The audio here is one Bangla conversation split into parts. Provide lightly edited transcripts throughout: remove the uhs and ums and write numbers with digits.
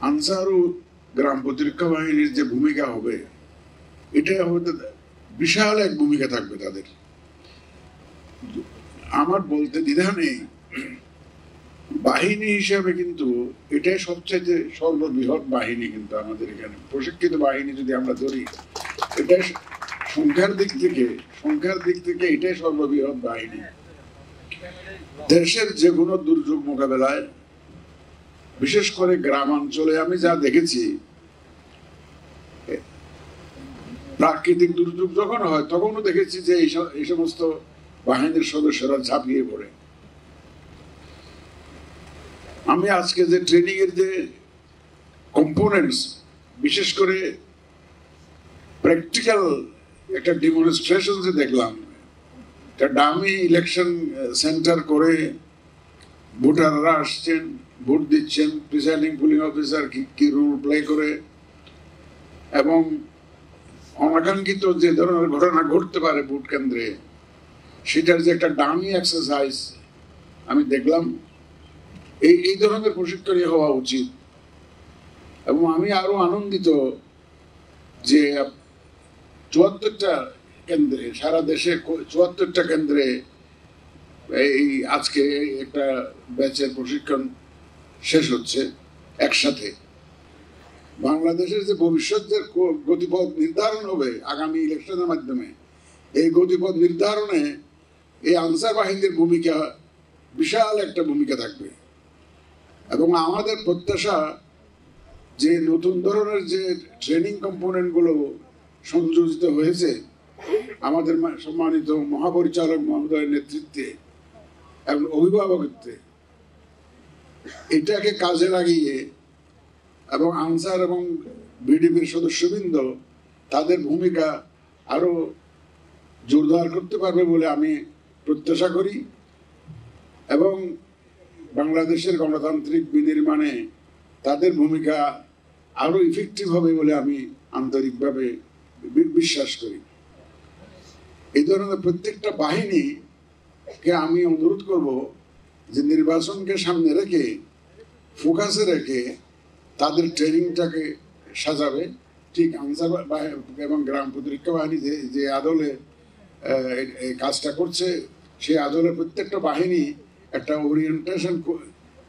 আনসার ও গ্রাম প্রতিরক্ষা বাহিনীর যে ভূমিকা হবে, এটা হয়তো বিশাল এক ভূমিকা থাকবে তাদের। আমার বলতে দ্বিধা নেই, বাহিনী হিসাবে কিন্তু এটাই সবচেয়ে সর্ববৃহৎ বাহিনী। কিন্তু আমাদের এখানে প্রশিক্ষিত বাহিনী যদি আমরা ধরি, এটা সংখ্যার দিক থেকে এটাই সর্ববৃহৎ বাহিনী। দেশের যে কোনো দুর্যোগ মোকাবেলায়, বিশেষ করে গ্রামাঞ্চলে আমি যা দেখেছি, প্রাকৃতিক দুর্যোগ যখন হয় তখনও দেখেছি যে এই সমস্ত বাহিনীর সদস্যরা ঝাঁপিয়ে পড়ে। আমি আজকে যে ট্রেনিং এর যে কম্পোনেন্টস, বিশেষ করে প্র্যাকটিক্যাল একটা ডেমনস্ট্রেশন যে দেখলাম, একটা ডামি ইলেকশন সেন্টার করে ভোটাররা আসছেন, ভোট দিচ্ছেন, প্রিসাইডিং পুলিং অফিসার কি রোল প্লে করে, এবং অনাকাঙ্ক্ষিত যে ধরনের ঘটনা ঘটতে পারে ভোট কেন্দ্রে, সেটার যে একটা ডামি এক্সারসাইজ আমি দেখলাম। এই ধরনের প্রশিক্ষণই হওয়া উচিত। এবং আমি আরো আনন্দিত যে 74টা কেন্দ্রে, সারা দেশে 74টা কেন্দ্রে এই আজকে একটা ব্যাচের প্রশিক্ষণ শেষ হচ্ছে একসাথে। বাংলাদেশের যে ভবিষ্যতের গতিপথ নির্ধারণ হবে আগামী ইলেকশনের মাধ্যমে, এই গতিপথ নির্ধারণে এই আনসার বাহিনীর ভূমিকা বিশাল একটা ভূমিকা থাকবে। এবং আমাদের প্রত্যাশা যে নতুন ধরনের যে ট্রেনিং কম্পোনেন্ট গুলো সংযোজিত হয়েছে আমাদের সম্মানিত মহাপরিচালক মহোদয়ের নেতৃত্বে এবং অভিভাবকত্বে, এটাকে কাজে লাগিয়ে এবং আনসার এবং বিডিপির সদস্যবৃন্দ তাদের ভূমিকা আরো জোরদার করতে পারবে বলে আমি প্রত্যাশা করি। এবং বাংলাদেশের গণতান্ত্রিক বিনির্মাণে তাদের ভূমিকা আরো ইফেক্টিভ হবে বলে আমি আন্তরিকভাবে বিশ্বাস করি। এই ধরনের প্রত্যেকটা বাহিনীকে আমি অনুরোধ করব যে নির্বাচনকে সামনে রেখে, ফোকাসে রেখে তাদের ট্রেনিংটাকে সাজাবে। ঠিক আনসার এবং গ্রাম প্রতিরক্ষা বাহিনী যে আদলে কাজটা করছে, সেই আদলে প্রত্যেকটা বাহিনী একটা ওরিয়েন্টেশন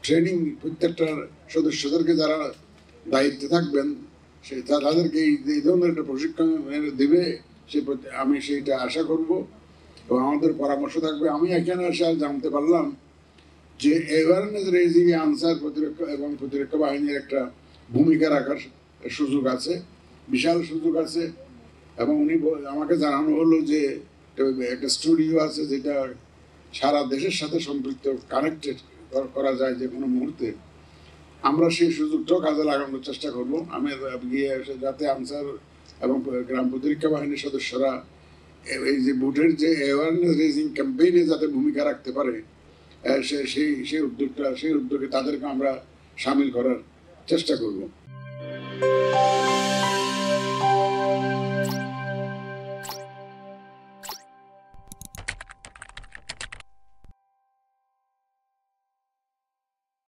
ট্রেনিং প্রত্যেকটা সদস্যদেরকে যারা দায়িত্বে থাকবেন তাদেরকে এই ধরনের একটা প্রশিক্ষণ দেবে, আমি সেইটা আশা করব এবং আমাদের পরামর্শ থাকবে। আমি এখানে এসে জানতে পারলাম যে অ্যাওয়ারনেস রেজিং এ আনসার প্রতিরক্ষা এবং প্রতিরক্ষা বাহিনীর একটা ভূমিকা রাখার সুযোগ আছে, বিশাল সুযোগ আছে। এবং উনি আমাকে জানানো হলো যে একটা স্টুডিও আছে যেটা সারা দেশের সাথে সম্পৃক্ত, কানেক্টেড করা যায় যে কোনো মুহূর্তে। আমরা সেই সুযোগটাও কাজে লাগানোর চেষ্টা করব। আমি গিয়ে যাতে আনসার এবং গ্রাম প্রতিরক্ষা বাহিনীর সদস্যরা এই যে ভোটের যে অ্যাওয়ারনেস রেজিং ক্যাম্পেইনে যাতে ভূমিকা রাখতে পারে, সেই উদ্যোগে তাদেরকে আমরা সামিল করার চেষ্টা করব।